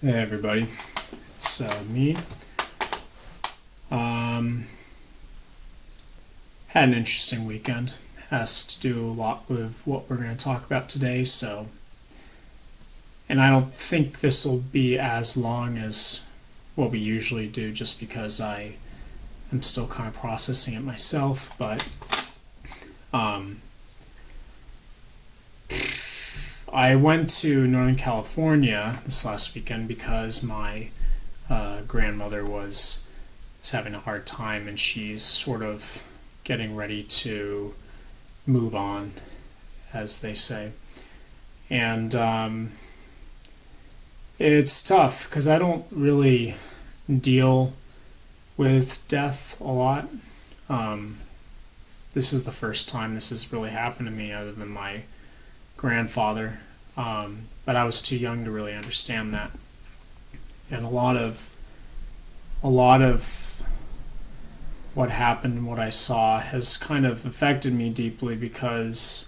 Hey everybody, it's me. Um, Had an interesting weekend. Has to do a lot with what we're going to talk about today. And I don't think this will be as long as what we usually do, just because I am still kind of processing it myself. But um, I went to Northern California this last weekend because my grandmother was having a hard time, and she's sort of getting ready to move on, as they say. And it's tough because I don't really deal with death a lot. Um, this is the first time this has really happened to me, other than my grandfather. But I was too young to really understand that, and a lot of what happened and what I saw has kind of affected me deeply because,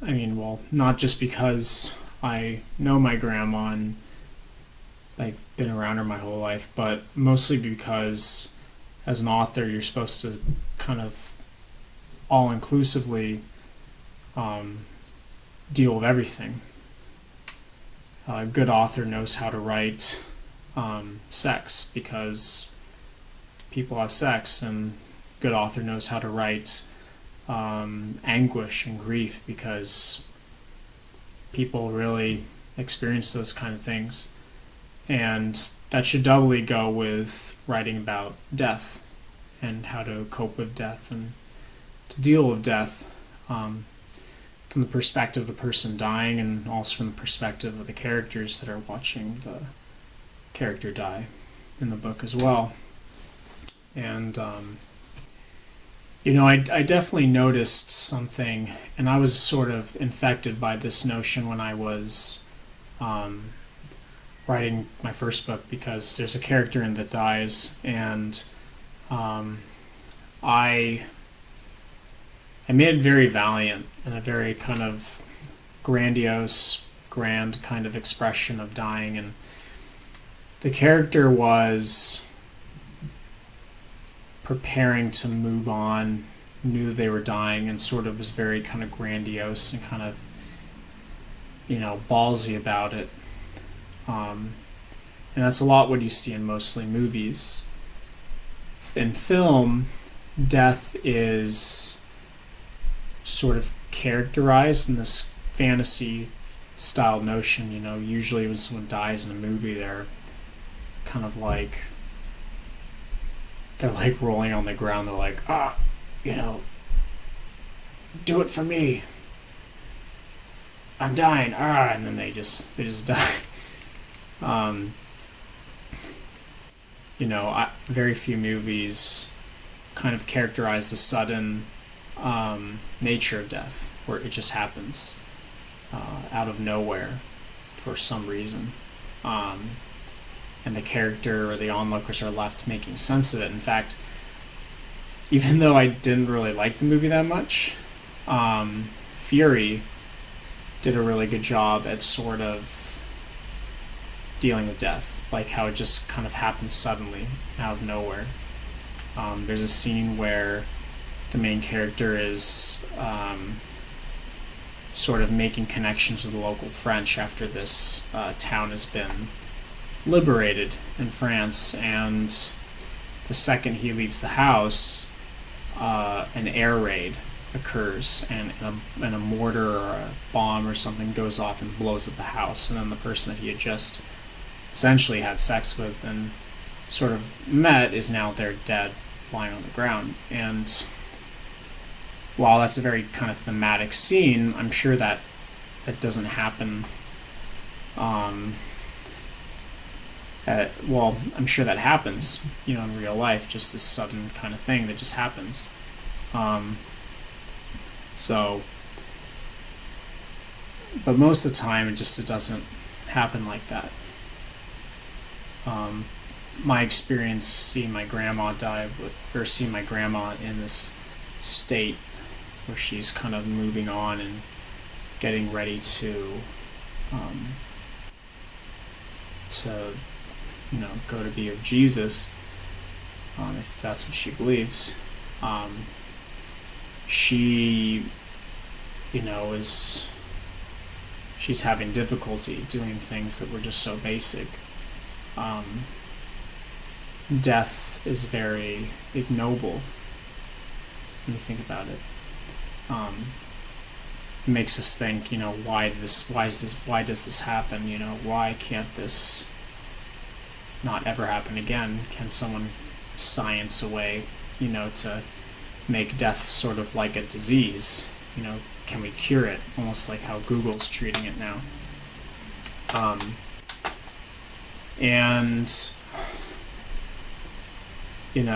well, not just because I know my grandma and I've been around her my whole life, but mostly because as an author, you're supposed to kind of all inclusively um, deal with everything. A good author knows how to write sex because people have sex, and a good author knows how to write anguish and grief because people really experience those kind of things. And that should doubly go with writing about death and how to cope with death and to deal with death from the perspective of the person dying, and also from the perspective of the characters that are watching the character die in the book as well. And I definitely noticed something, and I was sort of infected by this notion when I was writing my first book, because there's a character in that dies, and I made it very valiant and a very kind of grandiose, grand kind of expression of dying, and the character was preparing to move on, knew that they were dying, and sort of was very kind of grandiose and kind of, ballsy about it. And that's a lot what you see in mostly movies. In film, death is sort of characterized in this fantasy style notion. Usually when someone dies in a movie, they're kind of like rolling on the ground. They're like, do it for me. I'm dying. And then they just die. Very few movies kind of characterize the sudden nature of death, where it just happens out of nowhere for some reason. And the character or the onlookers are left making sense of it. In fact, even though I didn't really like the movie that much, Fury did a really good job at sort of dealing with death, like how it just kind of happens suddenly out of nowhere. There's a scene where the main character is sort of making connections with the local French after this town has been liberated in France, and the second he leaves the house, an air raid occurs, and a mortar or a bomb or something goes off and blows up the house, and then the person that he had just essentially had sex with and sort of met is now there dead, lying on the ground. And while that's a very kind of thematic scene, I'm sure that doesn't happen. I'm sure that happens, in real life, just this sudden kind of thing that just happens. But most of the time, it doesn't happen like that. My experience seeing my grandma seeing my grandma in this state where she's kind of moving on and getting ready to to, go to be with Jesus, if that's what she believes. She, she's having difficulty doing things that were just so basic. Death is very ignoble when you think about it. It makes us think, why does this happen? Why can't this not ever happen again? Can someone science a way, to make death sort of like a disease? Can we cure it? Almost like how Google's treating it now. And in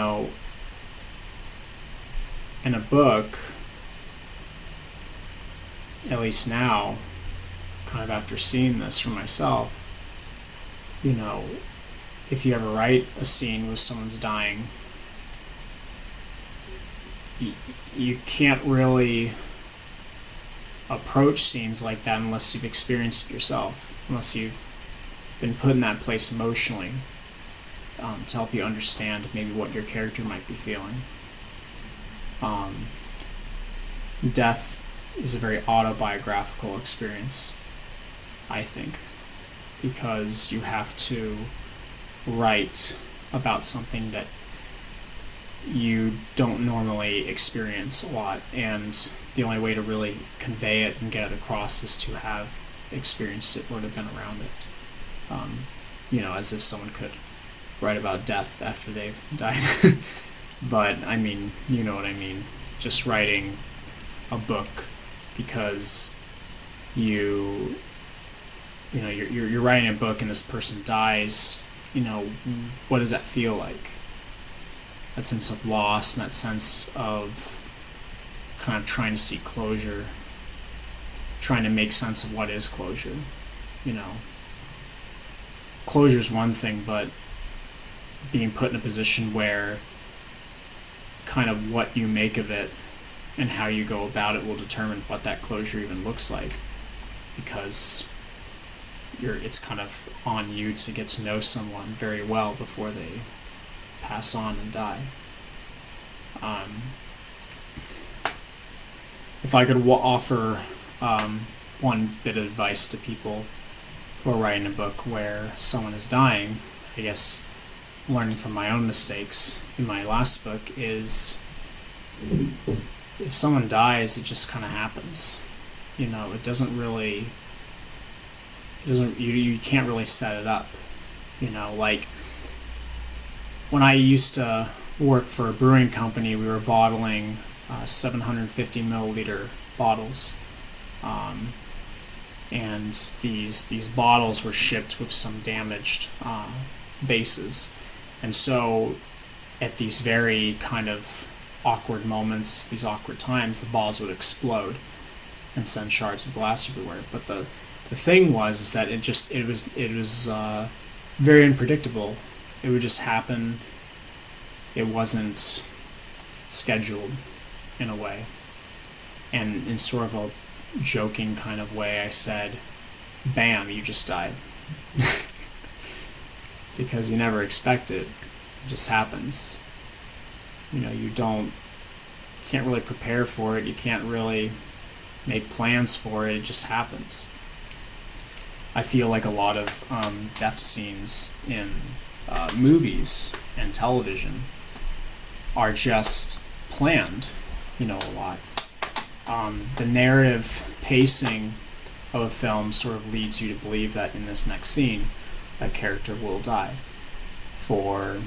a book, at least now, kind of after seeing this for myself, if you ever write a scene where someone's dying, you can't really approach scenes like that unless you've experienced it yourself, unless you've been put in that place emotionally, to help you understand maybe what your character might be feeling. Death is a very autobiographical experience, I think, because you have to write about something that you don't normally experience a lot, and the only way to really convey it and get it across is to have experienced it or to have been around it. As if someone could write about death after they've died. But I mean, you know what I mean. Just writing a book because you're writing a book and this person dies. What does that feel like? That sense of loss and that sense of kind of trying to seek closure, trying to make sense of what is closure. Closure is one thing, but being put in a position where kind of what you make of it and how you go about it will determine what that closure even looks like, because it's kind of on you to get to know someone very well before they pass on and die. If I could offer one bit of advice to people who are writing a book where someone is dying, I guess learning from my own mistakes in my last book, is if someone dies, it just kind of happens. It doesn't really, you can't really set it up. Like when I used to work for a brewing company, we were bottling 750 milliliter bottles. And these bottles were shipped with some damaged bases. And so at these very kind of awkward moments, these awkward times, the bottles would explode and send shards of glass everywhere. But the thing was that it was very unpredictable. It would just happen. It wasn't scheduled in a way. And in sort of a joking kind of way, I said, "Bam, you just died." Because you never expect it. It just happens. You can't really prepare for it. You can't really make plans for it. It just happens. I feel like a lot of death scenes in movies and television are just planned, a lot. The narrative pacing of a film sort of leads you to believe that in this next scene, a character will die for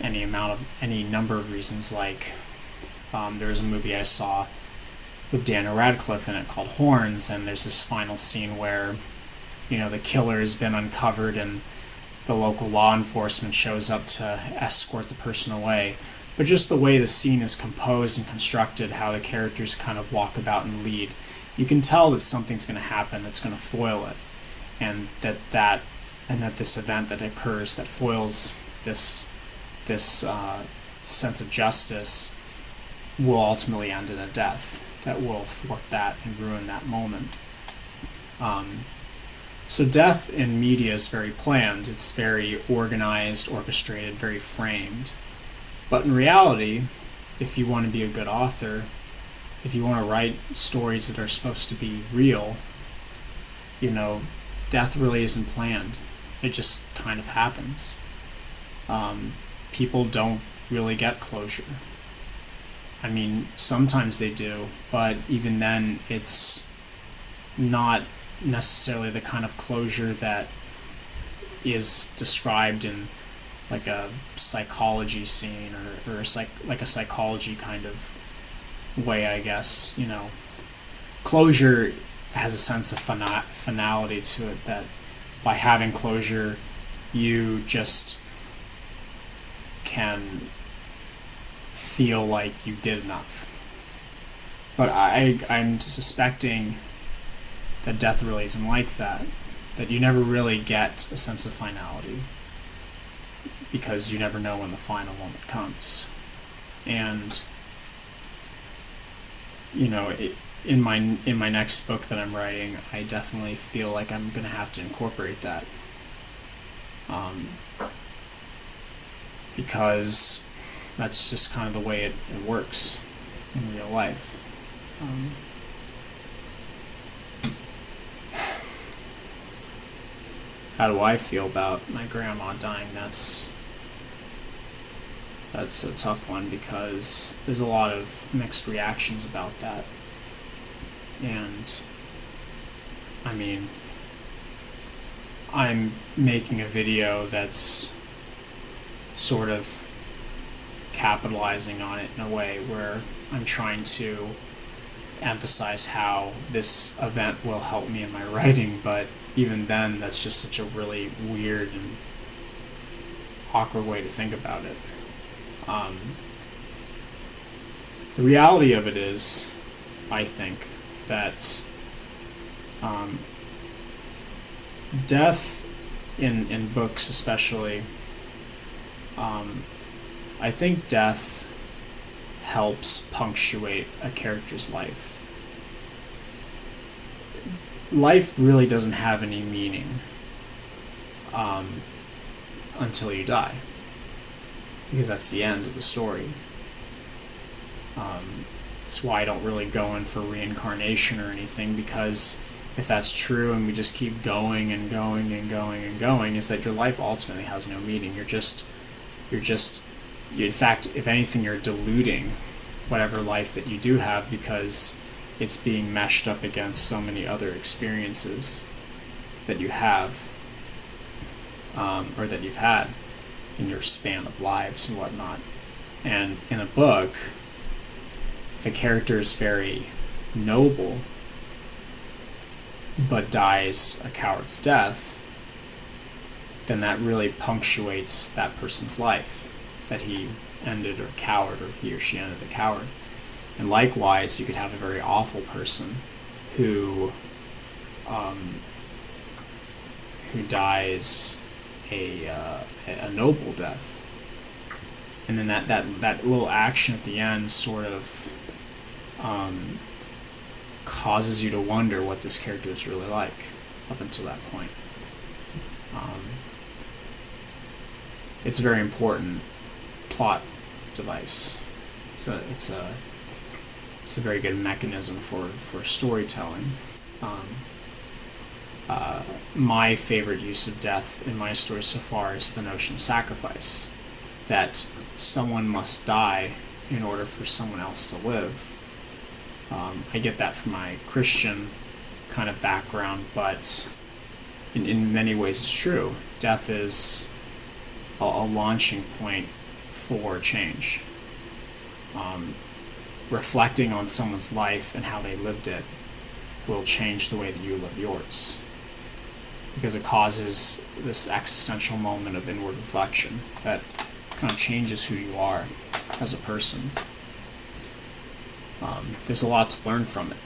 any number of reasons. Like there was a movie I saw with Daniel Radcliffe in it called Horns, and there's this final scene where the killer has been uncovered and the local law enforcement shows up to escort the person away. But just the way the scene is composed and constructed, how the characters kind of walk about and lead, you can tell that something's going to happen that's going to foil it, and that this event that occurs that foils this sense of justice will ultimately end in a death that will thwart that and ruin that moment. So death in media is very planned. It's very organized, orchestrated, very framed. But in reality, if you want to be a good author, if you want to write stories that are supposed to be real, death really isn't planned. It just kind of happens. People don't really get closure. I mean, sometimes they do, but even then, it's not necessarily the kind of closure that is described in like a psychology scene or like a psychology kind of way, I guess. Closure has a sense of finality to it, that by having closure, you just can feel like you did enough. But I'm suspecting that death really isn't like that. That you never really get a sense of finality, because you never know when the final moment comes. And in my next book that I'm writing, I definitely feel like I'm going to have to incorporate that, because that's just kind of the way it works in real life. How do I feel about my grandma dying? That's a tough one, because there's a lot of mixed reactions about that. And I mean, I'm making a video that's sort of capitalizing on it in a way where I'm trying to emphasize how this event will help me in my writing, but even then, that's just such a really weird and awkward way to think about it. The reality of it is, I think, that death in books especially, I think death helps punctuate a character's life. Life really doesn't have any meaning until you die, because that's the end of the story. That's why I don't really go in for reincarnation or anything, because if that's true and we just keep going and going and going and going, is that your life ultimately has no meaning. In fact, if anything, you're diluting whatever life that you do have, because it's being meshed up against so many other experiences that you have, or that you've had in your span of lives and whatnot. And in a book, if a character is very noble but dies a coward's death, then that really punctuates that person's life, that he ended a coward, or he or she ended a coward. And likewise, you could have a very awful person who dies a noble death, and then that little action at the end sort of causes you to wonder what this character is really like up until that point. It's a very important plot device. It's a very good mechanism for storytelling. My favorite use of death in my story so far is the notion of sacrifice, that someone must die in order for someone else to live. I get that from my Christian kind of background, but in many ways it's true. Death is a launching point for change. Reflecting on someone's life and how they lived it will change the way that you live yours, because it causes this existential moment of inward reflection that kind of changes who you are as a person. There's a lot to learn from it,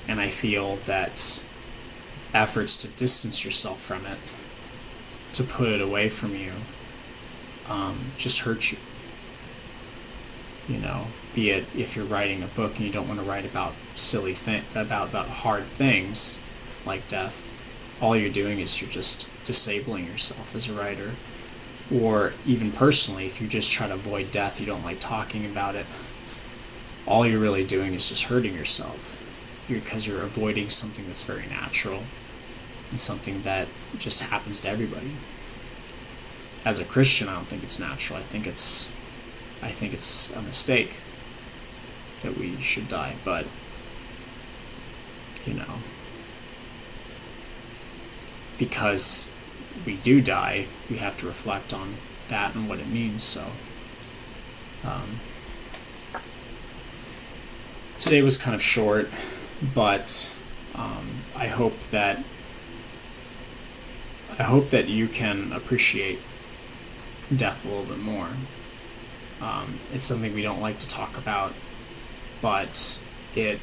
and I feel that efforts to distance yourself from it, to put it away from you, just hurt you. Be it if you're writing a book and you don't want to write about silly about hard things like death, all you're doing is you're just disabling yourself as a writer. Or even personally, if you just try to avoid death, you don't like talking about it, all you're really doing is just hurting yourself, because you're avoiding something that's very natural and something that just happens to everybody. As a Christian, I don't think it's natural. I think it's a mistake that we should die, but because we do die, we have to reflect on that and what it means. So today was kind of short, but I hope that you can appreciate death a little bit more. It's something we don't like to talk about, but it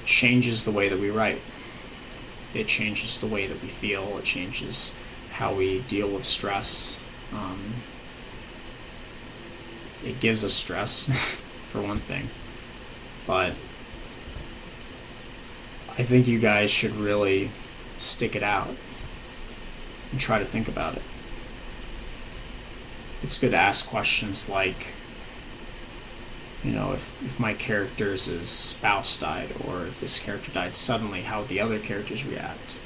changes the way that we write. It changes the way that we feel. It changes how we deal with stress. It gives us stress, for one thing. But I think you guys should really stick it out and try to think about it. It's good to ask questions like, if my character's spouse died, or if this character died suddenly, how would the other characters react?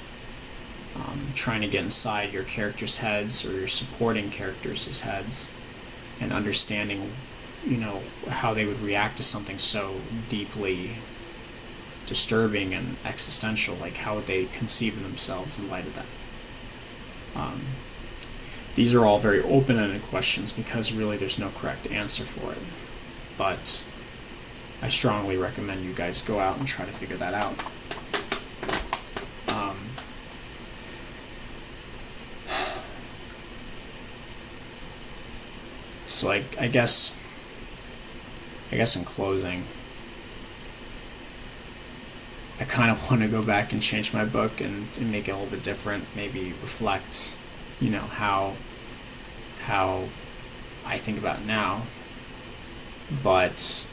Trying to get inside your characters' heads or your supporting characters' heads and understanding, how they would react to something so deeply disturbing and existential. Like, how would they conceive of themselves in light of that? These are all very open-ended questions because really there's no correct answer for it. But I strongly recommend you guys go out and try to figure that out. So I guess in closing, I kind of want to go back and change my book and make it a little bit different. Maybe reflect, how I think about it now. But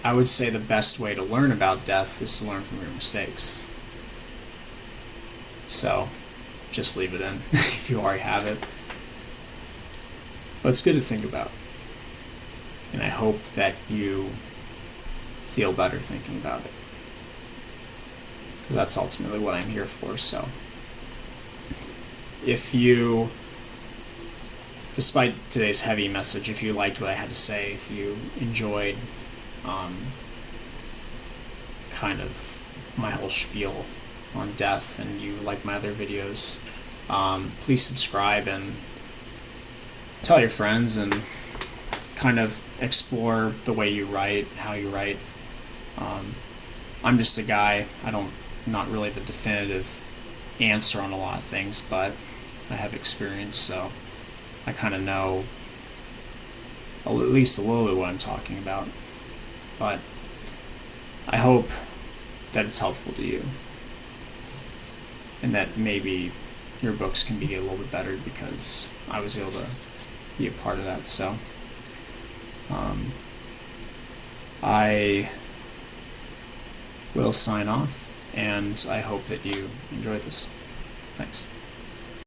I would say the best way to learn about death is to learn from your mistakes. So just leave it in if you already have it. But it's good to think about. And I hope that you feel better thinking about it. Because that's ultimately what I'm here for. So if you, despite today's heavy message, if you liked what I had to say, if you enjoyed kind of my whole spiel on death, and you like my other videos, please subscribe and tell your friends and kind of explore the way you write, how you write. I'm just a guy. Not really the definitive answer on a lot of things, but I have experience, so I kind of know at least a little bit what I'm talking about. But I hope that it's helpful to you, and that maybe your books can be a little bit better because I was able to be a part of that. So I will sign off, and I hope that you enjoyed this. Thanks.